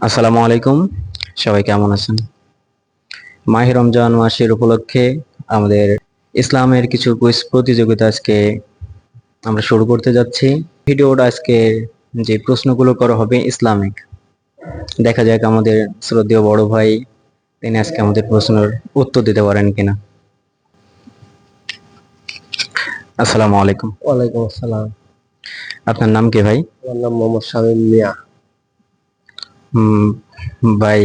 আসসালামু আলাইকুম। সবাই কেমন আছেন? মাহে রমজান মাসের উপলক্ষে আমাদের ইসলামের কিছু কুইজ প্রতিযোগিতা আজকে আমরা শুরু করতে যাচ্ছি। ভিডিওটা আজকে যে প্রশ্নগুলো করা হবে ইসলামিক। দেখা যাক আমাদের শ্রদ্ধেয় বড় ভাই তিনি আজকে আমাদের প্রশ্নের উত্তর দিতে পারেন কিনা। আসসালামু আলাইকুম। ওয়ালাইকুম আসসালাম। আপনার নাম কি ভাই? আমার নাম মোহাম্মদ শামীম মিয়া। ভাই,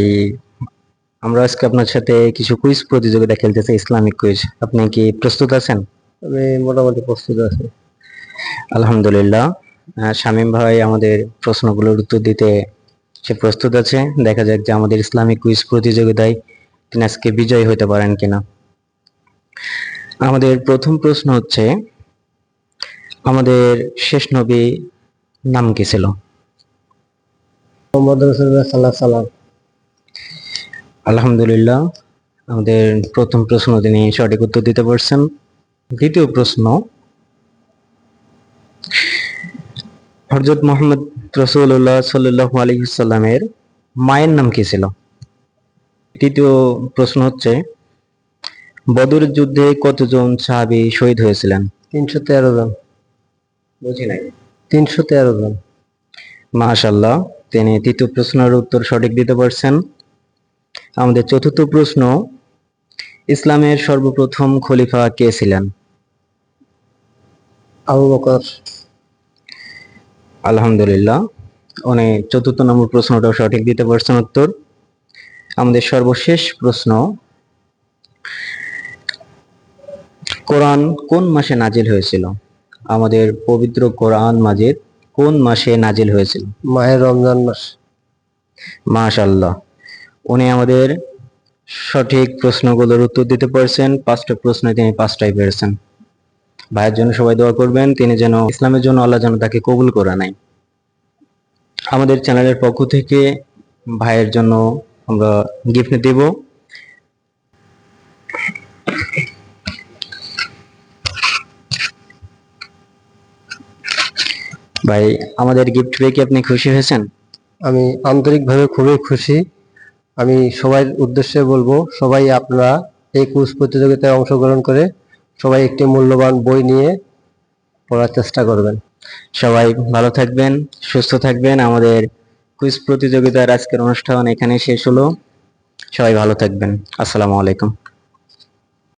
আমরা আজকে আপনার সাথে কিছু কুইজ প্রতিযোগিতা খেলতে চাই, ইসলামিক কুইজ। আপনি কি প্রস্তুত আছেন? আমি মোটামুটি প্রস্তুত আছি। আলহামদুলিল্লাহ। শামীম ভাই আমাদের প্রশ্নগুলোর উত্তর দিতে সে প্রস্তুত আছে। দেখা যাক যে আমাদের ইসলামিক কুইজ প্রতিযোগিতায় তিনি আজকে বিজয়ী হতে পারেন কিনা। আমাদের প্রথম প্রশ্ন হচ্ছে, আমাদের শেষ নবী নাম কি ছিল? মোহাম্মদ রাসূলুল্লাহ সাল্লাল্লাহু আলাইহি সাল্লাম। আলহামদুলিল্লাহ, আমাদের প্রথম প্রশ্ন তিনি সঠিক উত্তর দিতে পারছেন। দ্বিতীয় প্রশ্ন, হযরত মুহাম্মদ রাসূলুল্লাহ সাল্লাল্লাহু আলাইহি সাল্লামের মায়ের নাম কি ছিল? তৃতীয় প্রশ্ন হচ্ছে, বদর যুদ্ধে কতজন সাহাবী শহীদ হয়েছিলেন? 313 জন। বুঝি নাই। 313 জন। মাশাআল্লাহ, তিনি তৃতীয় প্রশ্নের উত্তর সঠিক দিতে পারছেন। আমাদের চতুর্থ প্রশ্ন, ইসলামের সর্বপ্রথম খলিফা কে ছিলেন? আবু বকর। আলহামদুলিল্লাহ, উনি চতুর্থ নম্বর প্রশ্নটাও সঠিক দিতে পারছেন উত্তর। আমাদের সর্বশেষ প্রশ্ন, কোরআন কোন মাসে নাজিল হয়েছিল? আমাদের পবিত্র কোরআন মাজিদ কোন মাসে নাজিল হয়েছিল? মাহে রমজান মাস। মাশাআল্লাহ, উনি আমাদের সঠিক প্রশ্নগুলোর উত্তর দিতে পারছেন। 5টা প্রশ্নে তিনি 5টাই পেরেছেন। ভাইয়ের জন্য সবাই দোয়া করবেন, তিনি যেন ইসলামের জন্য আল্লাহ যেন তাকে কবুল করে নেয়। আমাদের চ্যানেলের পক্ষ থেকে ভাইয়ের জন্য আমরা গিফট দেব। ভাই, আমাদের গিফট পেয়ে কি আপনি খুশি হয়েছেন? আমি আন্তরিকভাবে খুবই খুশি। আমি সবার উদ্দেশ্যে বলবো, সবাই আপনারা এই কুইজ প্রতিযোগিতায় অংশগ্রহণ করে সবাই একটি মূল্যবান বই নিয়ে পড়ার চেষ্টা করবেন। সবাই ভালো থাকবেন, সুস্থ থাকবেন। আমাদের কুইজ প্রতিযোগিতার আজকের অনুষ্ঠান এখানে শেষ হলো। সবাই ভালো থাকবেন। আসসালামু আলাইকুম।